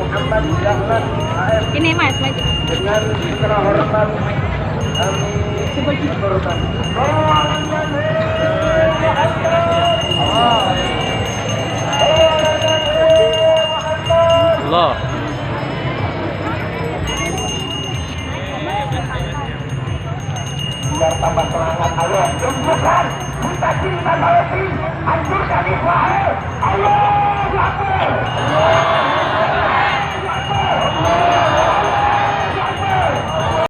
Ini mas, maju. Dengan segala hormat kami menurunkan. Allah. Biar tambah semangat, ayo tunjukkan kita cinta Palestina, hancurkan Israel, ayo.